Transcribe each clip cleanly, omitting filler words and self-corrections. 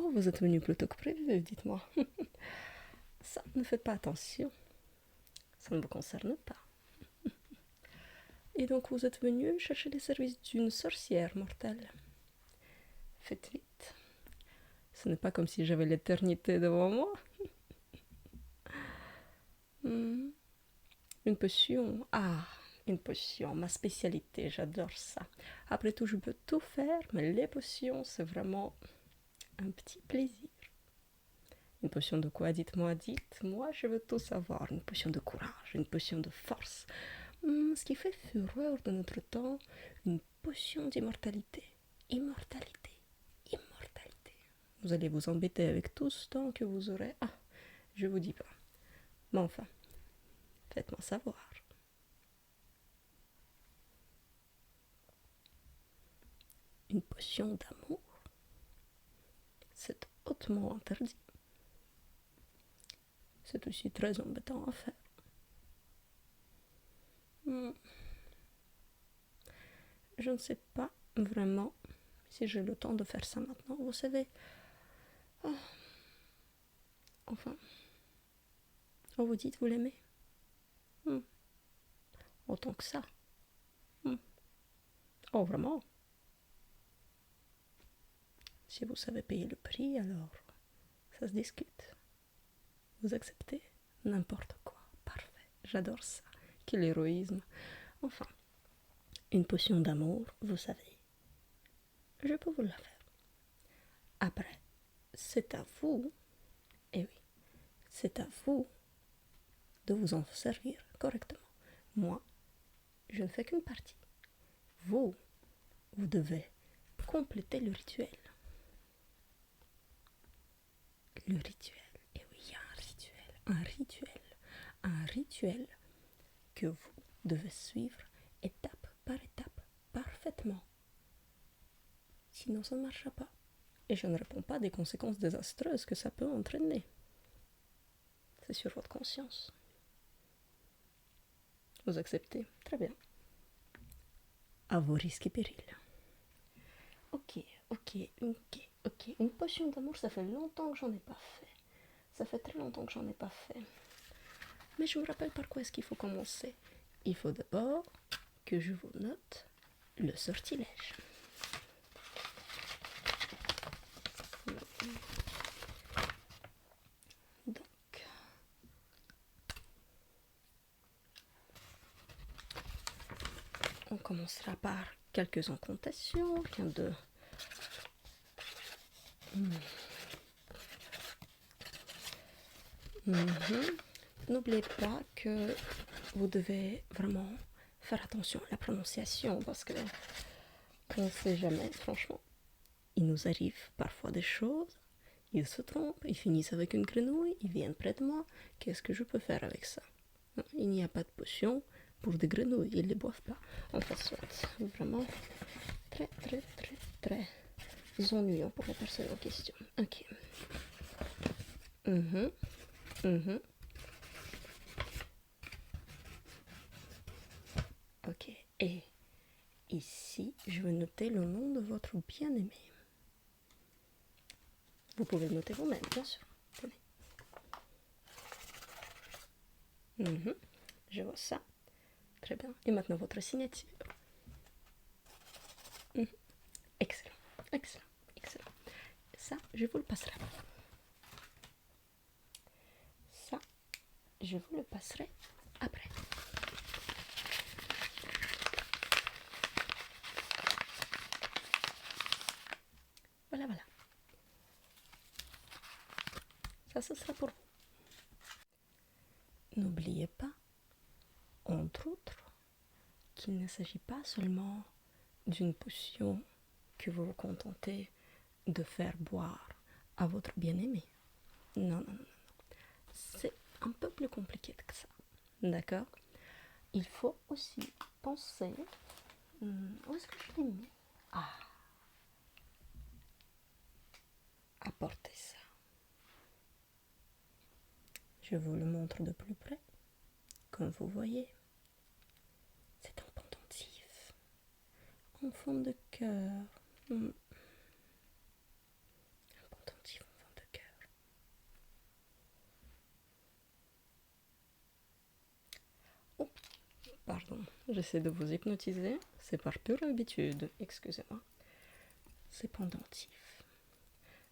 Oh, vous êtes venu plus tôt que prévu, dites-moi. Ça, ne faites pas attention. Ça ne vous concerne pas. Et donc vous êtes venu chercher les services d'une sorcière mortelle. Faites vite. Ce n'est pas comme si j'avais l'éternité devant moi. Hmm. Une potion. Ah, une potion, ma spécialité, j'adore ça. Après tout, je peux tout faire, mais les potions, c'est vraiment un petit plaisir. Une potion de quoi? Dites-moi, dites-moi, je veux tout savoir. Une potion de courage, une potion de force. Ce qui fait fureur de notre temps, une potion d'immortalité. Immortalité, immortalité. Vous allez vous embêter avec tout ce temps que vous aurez. Ah, je vous dis pas. Mais enfin, faites-moi savoir. Une potion d'amour, c'est hautement interdit. C'est aussi très embêtant à faire. Je ne sais pas vraiment si j'ai le temps de faire ça maintenant. Vous savez, enfin, on vous dit, vous l'aimez. Autant que ça. Oh, vraiment? Si vous savez payer le prix, alors ça se discute. Vous acceptez n'importe quoi. Parfait. J'adore ça. Quel héroïsme. Enfin, une potion d'amour, vous savez, je peux vous la faire. Après, c'est à vous, et oui, c'est à vous de vous en servir correctement. Moi, je ne fais qu'une partie. Vous, vous devez compléter le rituel. Le rituel, et oui, il y a un rituel que vous devez suivre étape par étape, parfaitement. Sinon, ça ne marchera pas. Et je ne réponds pas des conséquences désastreuses que ça peut entraîner. C'est sur votre conscience. Vous acceptez? Très bien. À vos risques et périls. Ok. Une potion d'amour, ça fait longtemps que j'en ai pas fait. Ça fait très longtemps que j'en ai pas fait. Mais je me rappelle par quoi est-ce qu'il faut commencer. Il faut d'abord que je vous note le sortilège. Donc, on commencera par quelques incantations, rien de... N'oubliez pas que vous devez vraiment faire attention à la prononciation parce que on ne sait jamais, franchement. Il nous arrive parfois des choses, ils se trompent, ils finissent avec une grenouille, ils viennent près de moi. Qu'est-ce que je peux faire avec ça? Non, il n'y a pas de potion pour des grenouilles, ils ne les boivent pas. Enfin, soit, vraiment très ennuyant pour la personne en question. Ok. Ok. Et ici, je vais noter le nom de votre bien-aimé. Vous pouvez le noter vous-même, bien sûr. Tenez. Je vois ça. Très bien. Et maintenant votre signature. Excellent. Ça, je vous le passerai. Ça, je vous le passerai après. Voilà. Ça, ce sera pour vous. N'oubliez pas, entre autres, qu'il ne s'agit pas seulement d'une potion que vous vous contentez de faire boire à votre bien-aimé. Non. C'est un peu plus compliqué que ça. D'accord? Il faut aussi penser... où est-ce que je l'ai mis? Apportez ça. Je vous le montre de plus près. Comme vous voyez, c'est un pendentif en forme de cœur. Un pendentif j'essaie de vous hypnotiser. C'est par pure habitude, excusez-moi. C'est pendentif.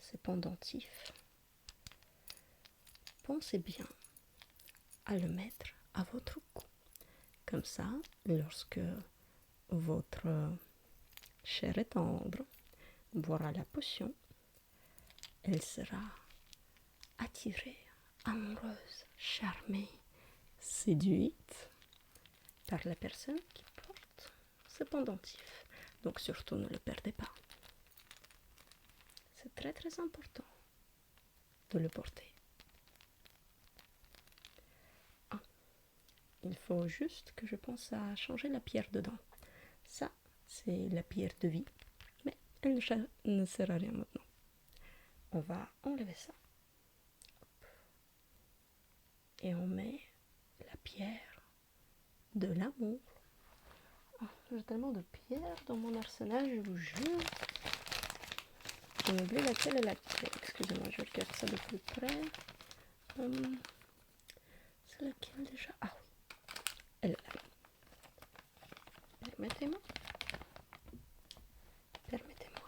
C'est pendentif. Pensez bien à le mettre à votre cou. Comme ça, lorsque votre chair est tendre boira la potion, elle sera attirée, amoureuse, charmée, séduite par la personne qui porte ce pendentif. Donc surtout ne le perdez pas. C'est très très important de le porter. Ah, il faut juste que je pense à changer la pierre dedans. Ça, c'est la pierre de vie, mais elle ne sert à rien maintenant. On va enlever ça. Et on met la pierre de l'amour. Oh, j'ai tellement de pierres dans mon arsenal, je vous jure. J'ai oublié laquelle est laquelle. Excusez-moi, je regarde ça de plus près. C'est laquelle déjà? Ah oui, elle est là. Permettez-moi. Permettez-moi.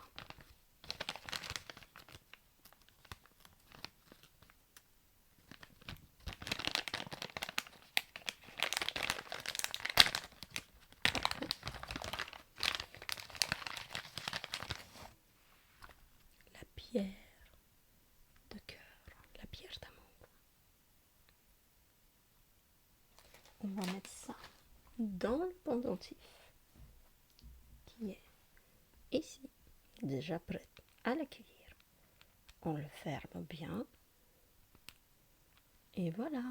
La pierre de cœur, la pierre d'amour. On va mettre ça dans le pendentif qui est ici, déjà prêt à l'accueillir. On le ferme bien. Et voilà.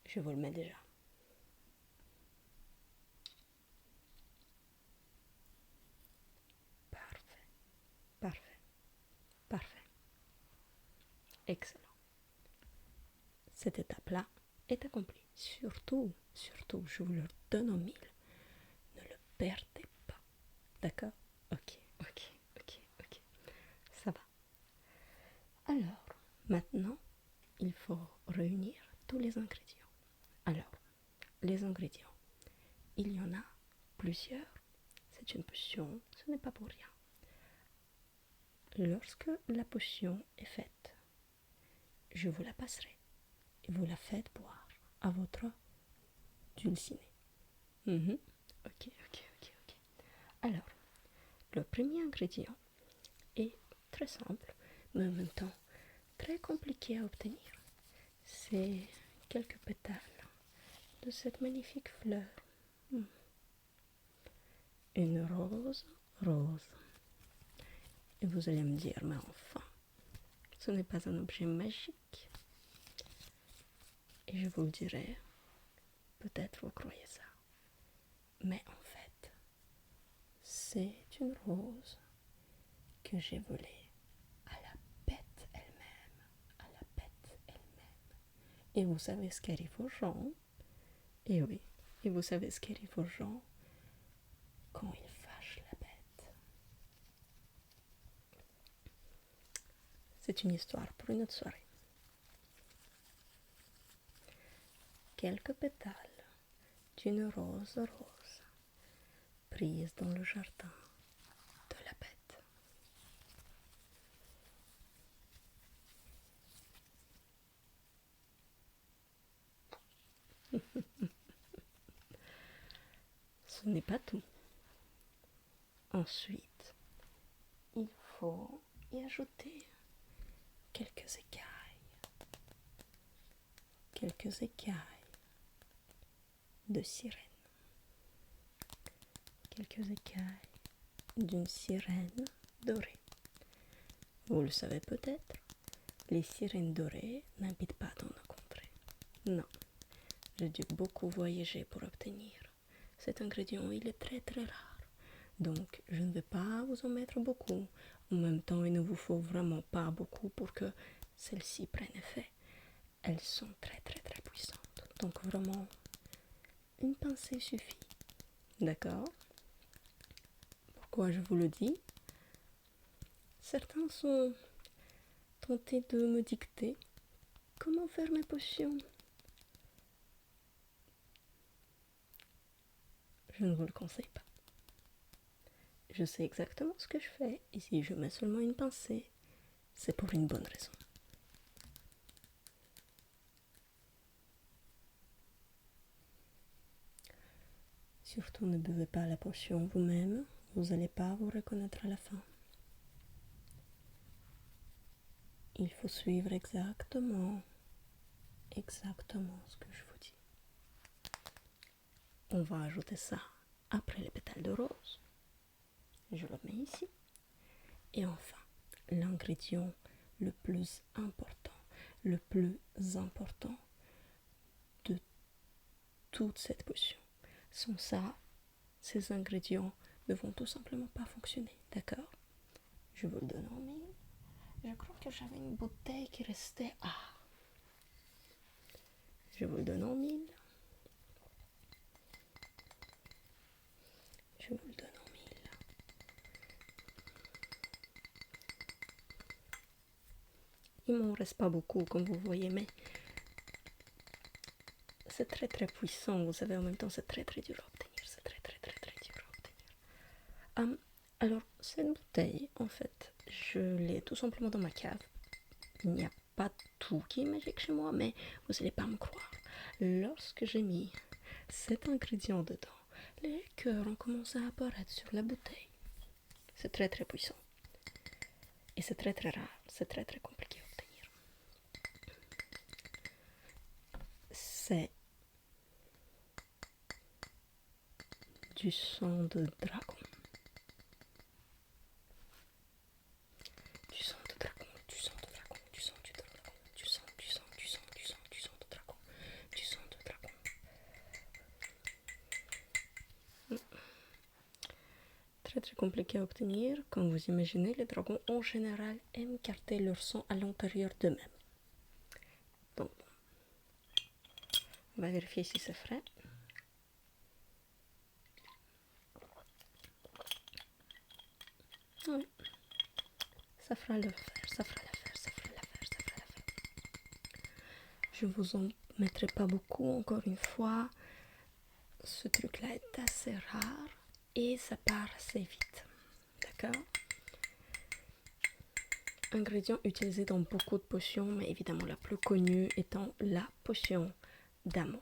Je vous le mets déjà. Parfait, parfait, parfait. Excellent. Cette étape-là est accomplie. Surtout, je vous le donne en mille. Ne le perdez pas. D'accord? Ok. Ça va. Alors, maintenant, il faut réunir tous les ingrédients. Alors, les ingrédients, il y en a plusieurs. C'est une potion, ce n'est pas pour rien. Lorsque la potion est faite, je vous la passerai et vous la faites boire à votre dulcinée. Ok. Alors, le premier ingrédient est très simple, mais en même temps très compliqué à obtenir. C'est quelques pétales de cette magnifique fleur. Une rose. Et vous allez me dire, mais enfin, ce n'est pas un objet magique. Et je vous le dirai, peut-être vous croyez ça. Mais en fait, c'est une rose que j'ai volée à la bête elle-même. Et vous savez ce qu'arrive aux gens? Et oui, et vous savez ce qu'arrive aux gens quand ils fâchent la bête? C'est une histoire pour une autre soirée. Quelques pétales d'une rose prise dans le jardin de la bête. Ce n'est pas tout. Ensuite, il faut y ajouter quelques écailles de sirène. Quelques écailles d'une sirène dorée. Vous le savez peut-être, les sirènes dorées n'habitent pas dans nos contrées. Non, j'ai dû beaucoup voyager pour obtenir. Cet ingrédient, il est très très rare. Donc, je ne vais pas vous en mettre beaucoup. En même temps, il ne vous faut vraiment pas beaucoup pour que celles-ci prennent effet. Elles sont très très très puissantes. Donc, vraiment, une pincée suffit. D'accord? Pourquoi je vous le dis? Certains sont tenter de me dicter comment faire mes potions. Je ne vous le conseille pas. Je sais exactement ce que je fais, et si je mets seulement une pincée, c'est pour une bonne raison. Surtout ne buvez pas la potion vous-même, vous n'allez pas vous reconnaître à la fin. Il faut suivre exactement ce que je vous dis. On va ajouter ça après les pétales de rose. Je le mets ici. Et enfin, l'ingrédient le plus important de toute cette potion sont ça. Ces ingrédients ne vont tout simplement pas fonctionner, d'accord? Je vous le donne en mille. Je crois que j'avais une bouteille qui restait. Je vous le donne en mille. Je vous le donne en mille. Il m'en reste pas beaucoup, comme vous voyez, mais c'est très très puissant. Vous savez, en même temps, c'est très très dur à obtenir. C'est très très très très dur à obtenir. Alors, cette bouteille, en fait, je l'ai tout simplement dans ma cave. Il n'y a pas tout qui est magique chez moi, mais vous n'allez pas me croire. Lorsque j'ai mis cet ingrédient dedans, les cœurs ont commencé à apparaître sur la bouteille. C'est très très puissant. Et c'est très très rare. C'est très très compliqué à obtenir. C'est du sang de dragon. Du sang de dragon, du sang de dragon, du sang de dragon, du sang de dragon, du sang de dragon. Très très compliqué à obtenir. Comme vous imaginez, les dragons en général aiment garder leur sang à l'intérieur d'eux-mêmes. Donc, on va vérifier si c'est frais. Oui. Ça fera l'affaire, ça fera l'affaire, ça fera l'affaire, ça fera l'affaire. Je vous en mettrai pas beaucoup, encore une fois. Ce truc-là est assez rare et ça part assez vite. D'accord? Ingrédient utilisé dans beaucoup de potions, mais évidemment la plus connue étant la potion d'amour.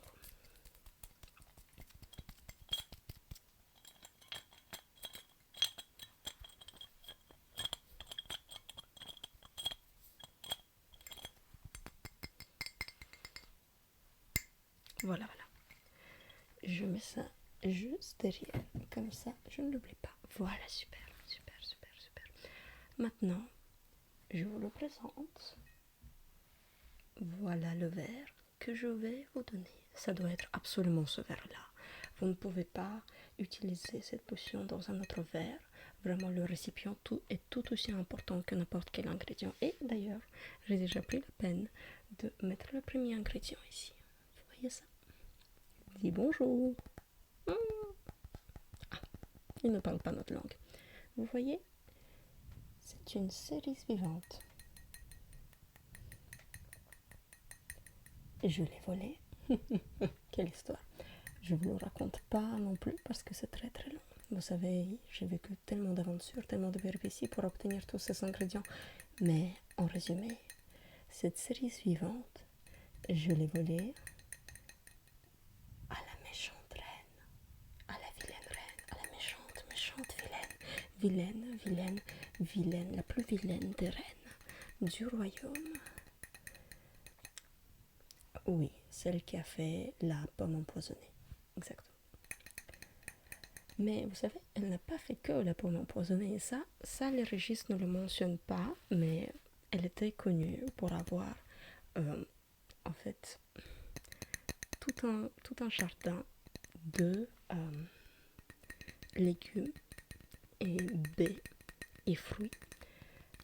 Voilà, voilà. Je mets ça juste derrière, comme ça je ne l'oublie pas. Voilà, super, super, super, super. Maintenant, je vous le présente. Voilà le verre que je vais vous donner. Ça doit être absolument ce verre-là. Vous ne pouvez pas utiliser cette potion dans un autre verre. Vraiment, le récipient est tout aussi important que n'importe quel ingrédient. Et d'ailleurs, j'ai déjà pris la peine de mettre le premier ingrédient ici. Vous voyez ça? Dis bonjour. Il ne parle pas notre langue. Vous voyez? C'est une cerise vivante. Je l'ai volée. Quelle histoire. Je ne vous le raconte pas non plus parce que c'est très très long. Vous savez, j'ai vécu tellement d'aventures, tellement de péripéties pour obtenir tous ces ingrédients. Mais en résumé, cette cerise vivante, je l'ai volée à la méchante reine, à la vilaine reine, à la méchante vilaine, la plus vilaine des reines du royaume. Oui, celle qui a fait la pomme empoisonnée, exactement. Mais vous savez, elle n'a pas fait que la pomme empoisonnée. Ça les registres ne le mentionnent pas, mais elle était connue pour avoir, en fait, tout un jardin de légumes et baies et fruits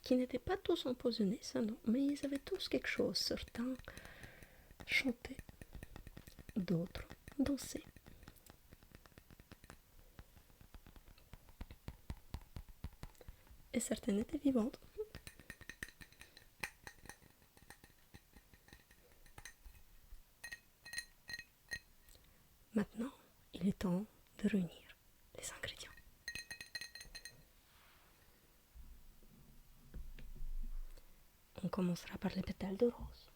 qui n'étaient pas tous empoisonnés, ça non, mais ils avaient tous quelque chose. Certains chantaient, d'autres dansaient. Et certaines étaient vivantes. Maintenant, il est temps de réunir les ingrédients. On commencera par les pétales de rose.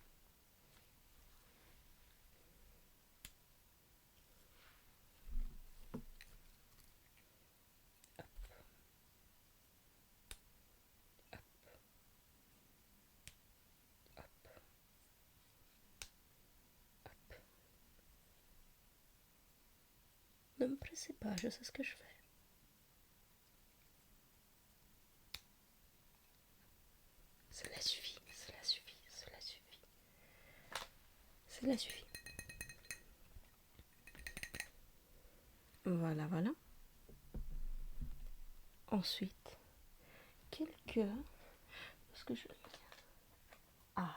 Ne me pressez pas, je sais ce que je fais. Cela suffit, cela suffit, cela suffit. Cela suffit. Voilà, voilà. Ensuite, quelques... ce que je... Ah.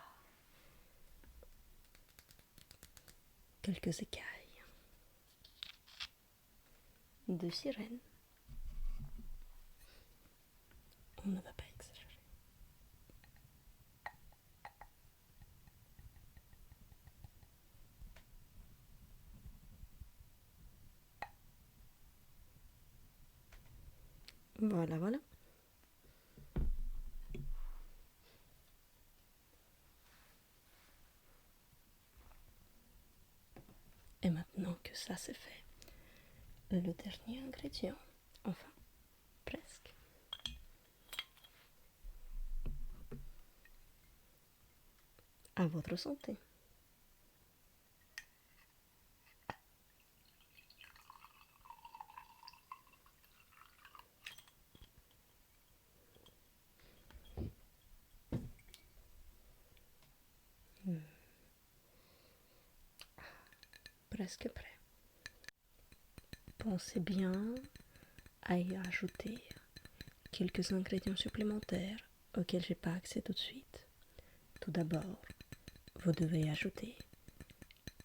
Quelques écailles de sirène. On ne va pas exagérer. Voilà, voilà. Et maintenant que ça c'est fait, le dernier ingrédient, enfin, presque. À votre santé. Presque prêt. Pensez bien à y ajouter quelques ingrédients supplémentaires auxquels j'ai pas accès tout de suite. Tout d'abord, vous devez ajouter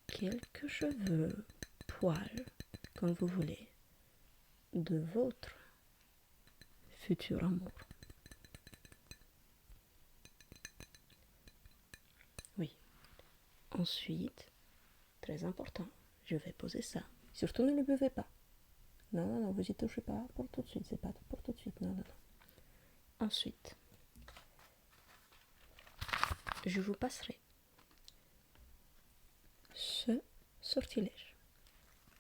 quelques cheveux, poils, comme vous voulez, de votre futur amour. Oui. Ensuite, très important, je vais poser ça. Surtout ne le buvez pas. Non, non, non, vous y touchez pas pour tout de suite. C'est pas pour tout de suite. Non, non, non. Ensuite, je vous passerai ce sortilège.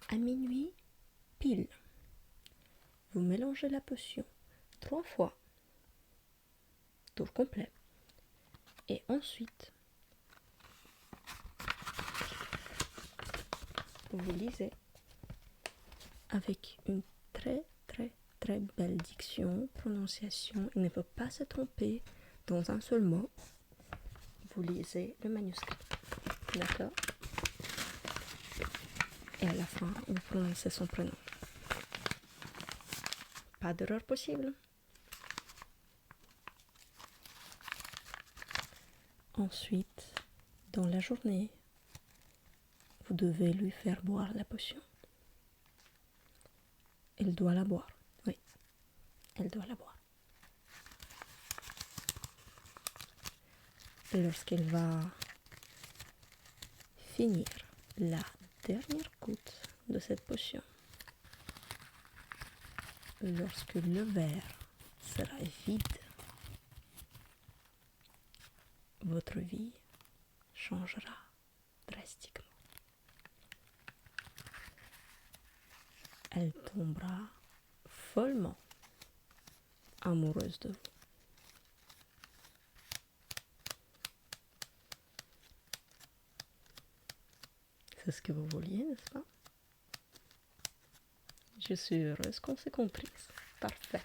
À minuit, pile, vous mélangez la potion 3 fois, tour complet. Et ensuite, vous lisez avec une très très très belle diction, prononciation. Il ne faut pas se tromper dans un seul mot. Vous lisez le manuscrit. D'accord? Et à la fin, vous prononcez son prénom. Pas d'erreur possible. Ensuite, dans la journée, vous devez lui faire boire la potion. Elle doit la boire. Oui, elle doit la boire. Lorsqu'elle va finir la dernière goutte de cette potion, lorsque le verre sera vide, votre vie changera drastiquement. Elle tombera follement amoureuse de vous. C'est ce que vous vouliez, n'est-ce pas? Je suis heureuse qu'on s'est comprise. Parfait.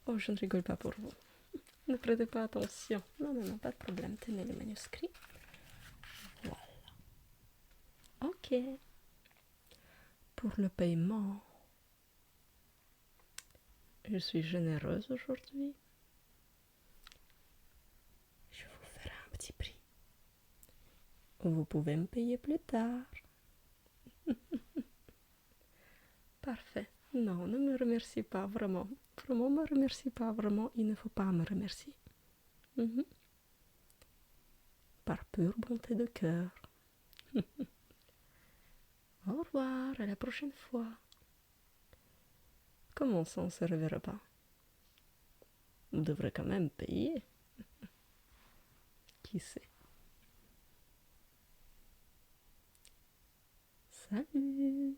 Oh, je ne rigole pas pour vous. Ne prêtez pas attention. Non, non, non, pas de problème. Tenez le manuscrit. Voilà. Ok. Pour le paiement, je suis généreuse aujourd'hui. Je vous ferai un petit prix. Vous pouvez me payer plus tard. Parfait. Non, ne me remercie pas, vraiment. Vraiment, ne me remercie pas, vraiment. Il ne faut pas me remercier. Par pure bonté de cœur. revoir, à la prochaine fois. Comment ça, on se reverra pas? On devrait quand même payer. Qui sait? Salut!